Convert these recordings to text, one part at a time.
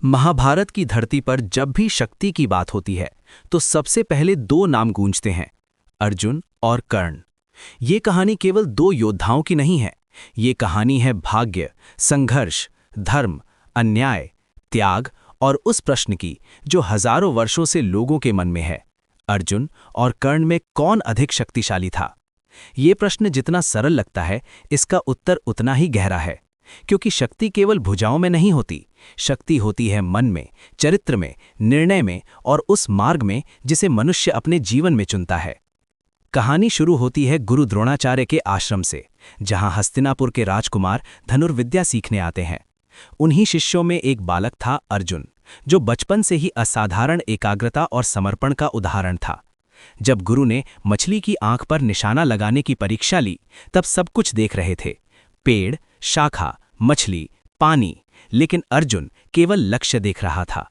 महाभारत की धरती पर जब भी शक्ति की बात होती है तो सबसे पहले दो नाम गूंजते हैं, अर्जुन और कर्ण। ये कहानी केवल दो योद्धाओं की नहीं है, ये कहानी है भाग्य, संघर्ष, धर्म, अन्याय, त्याग और उस प्रश्न की जो हजारों वर्षों से लोगों के मन में है, अर्जुन और कर्ण में कौन अधिक शक्तिशाली था। ये प्रश्न जितना सरल लगता है, इसका उत्तर उतना ही गहरा है, क्योंकि शक्ति केवल भुजाओं में नहीं होती, शक्ति होती है मन में, चरित्र में, निर्णय में और उस मार्ग में जिसे मनुष्य अपने जीवन में चुनता है। कहानी शुरू होती है गुरु द्रोणाचार्य के आश्रम से, जहां हस्तिनापुर के राजकुमार धनुर्विद्या सीखने आते हैं। उन्हीं शिष्यों में एक बालक था अर्जुन, जो बचपन से ही असाधारण एकाग्रता और समर्पण का उदाहरण था। जब गुरु ने मछली की आंख पर निशाना लगाने की परीक्षा ली, तब सब कुछ देख रहे थे, पेड़, शाखा, मछली, पानी, लेकिन अर्जुन केवल लक्ष्य देख रहा था।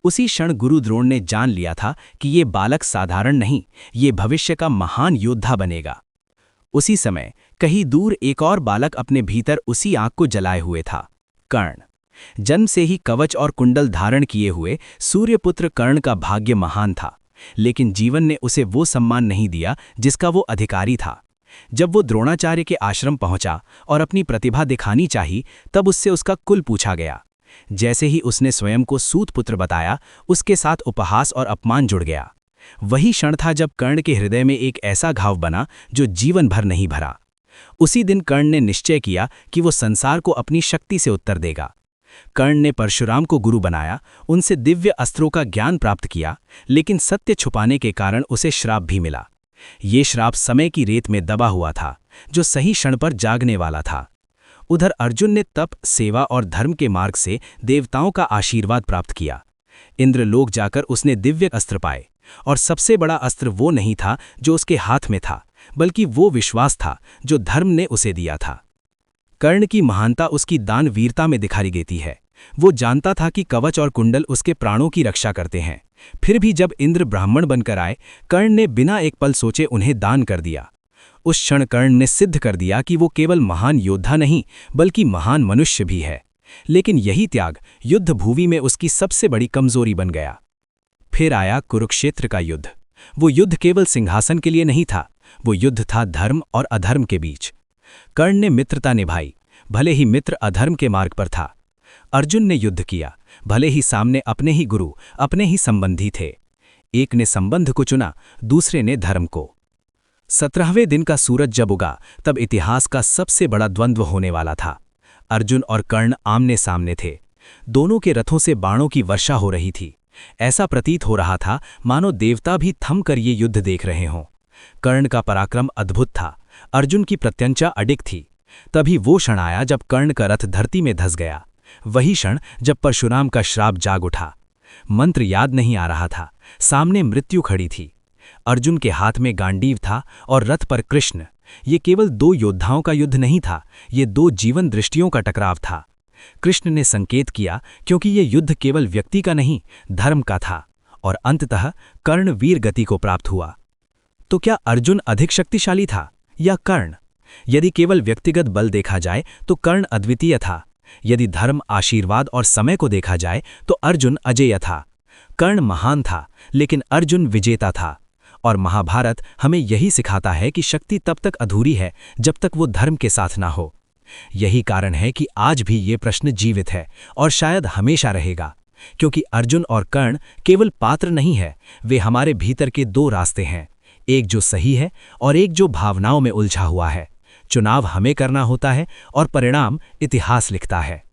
उसी क्षण गुरु द्रोण ने जान लिया था कि ये बालक साधारण नहीं, ये भविष्य का महान योद्धा बनेगा। उसी समय कहीं दूर एक और बालक अपने भीतर उसी आग को जलाए हुए था, कर्ण। जन्म से ही कवच और कुंडल धारण किए हुए सूर्यपुत्र कर्ण का भाग्य महान था, लेकिन जीवन ने उसे वो सम्मान नहीं दिया जिसका वो अधिकारी था। जब वो द्रोणाचार्य के आश्रम पहुंचा और अपनी प्रतिभा दिखानी चाही, तब उससे उसका कुल पूछा गया। जैसे ही उसने स्वयं को सूतपुत्र बताया, उसके साथ उपहास और अपमान जुड़ गया। वही क्षण था जब कर्ण के हृदय में एक ऐसा घाव बना जो जीवन भर नहीं भरा। उसी दिन कर्ण ने निश्चय किया कि वो संसार को अपनी शक्ति से उत्तर देगा। कर्ण ने परशुराम को गुरु बनाया, उनसे दिव्य अस्त्रों का ज्ञान प्राप्त किया, लेकिन सत्य छुपाने के कारण उसे श्राप भी मिला। ये श्राप समय की रेत में दबा हुआ था, जो सही क्षण पर जागने वाला था। उधर अर्जुन ने तप, सेवा और धर्म के मार्ग से देवताओं का आशीर्वाद प्राप्त किया। इंद्रलोक जाकर उसने दिव्य अस्त्र पाए, और सबसे बड़ा अस्त्र वो नहीं था जो उसके हाथ में था, बल्कि वो विश्वास था जो धर्म ने उसे दिया था। कर्ण की महानता उसकी दानवीरता में दिखाई देती है। वो जानता था कि कवच और कुंडल उसके प्राणों की रक्षा करते हैं। फिर भी जब इंद्र ब्राह्मण बनकर आए, कर्ण ने बिना एक पल सोचे उन्हें दान कर दिया। उस क्षण कर्ण ने सिद्ध कर दिया कि वो केवल महान योद्धा नहीं, बल्कि महान मनुष्य भी है। लेकिन यही त्याग युद्ध भूमि में उसकी सबसे बड़ी कमजोरी बन गया। फिर आया कुरुक्षेत्र का युद्ध। वो युद्ध केवल सिंहासन के लिए नहीं था, वो युद्ध था धर्म और अधर्म के बीच। कर्ण ने मित्रता निभाई, भले ही मित्र अधर्म के मार्ग पर था। अर्जुन ने युद्ध किया, भले ही सामने अपने ही गुरु, अपने ही संबंधी थे। एक ने संबंध को चुना, दूसरे ने धर्म को। 17वें दिन का सूरज जब उगा, तब इतिहास का सबसे बड़ा द्वंद्व होने वाला था। अर्जुन और कर्ण आमने सामने थे। दोनों के रथों से बाणों की वर्षा हो रही थी। ऐसा प्रतीत हो रहा था मानो देवता भी थम कर ये युद्ध देख रहे हों। कर्ण का पराक्रम अद्भुत था, अर्जुन की प्रत्यंचा अडिग थी। तभी वो क्षण आया जब कर्ण का रथ धरती में धंस गया। वही क्षण जब परशुराम का श्राप जाग उठा। मंत्र याद नहीं आ रहा था, सामने मृत्यु खड़ी थी। अर्जुन के हाथ में गांडीव था और रथ पर कृष्ण। ये केवल दो योद्धाओं का युद्ध नहीं था, ये दो जीवन दृष्टियों का टकराव था। कृष्ण ने संकेत किया, क्योंकि ये युद्ध केवल व्यक्ति का नहीं, धर्म का था। और अंततः कर्ण वीर गति को प्राप्त हुआ। तो क्या अर्जुन अधिक शक्तिशाली था या कर्ण? यदि केवल व्यक्तिगत बल देखा जाए तो कर्ण अद्वितीय था। यदि धर्म, आशीर्वाद और समय को देखा जाए तो अर्जुन अजेय था। कर्ण महान था, लेकिन अर्जुन विजेता था। और महाभारत हमें यही सिखाता है कि शक्ति तब तक अधूरी है जब तक वो धर्म के साथ ना हो। यही कारण है कि आज भी ये प्रश्न जीवित है और शायद हमेशा रहेगा, क्योंकि अर्जुन और कर्ण केवल पात्र नहीं है, वे हमारे भीतर के दो रास्ते हैं, एक जो सही है और एक जो भावनाओं में उलझा हुआ है। चुनाव हमें करना होता है और परिणाम इतिहास लिखता है।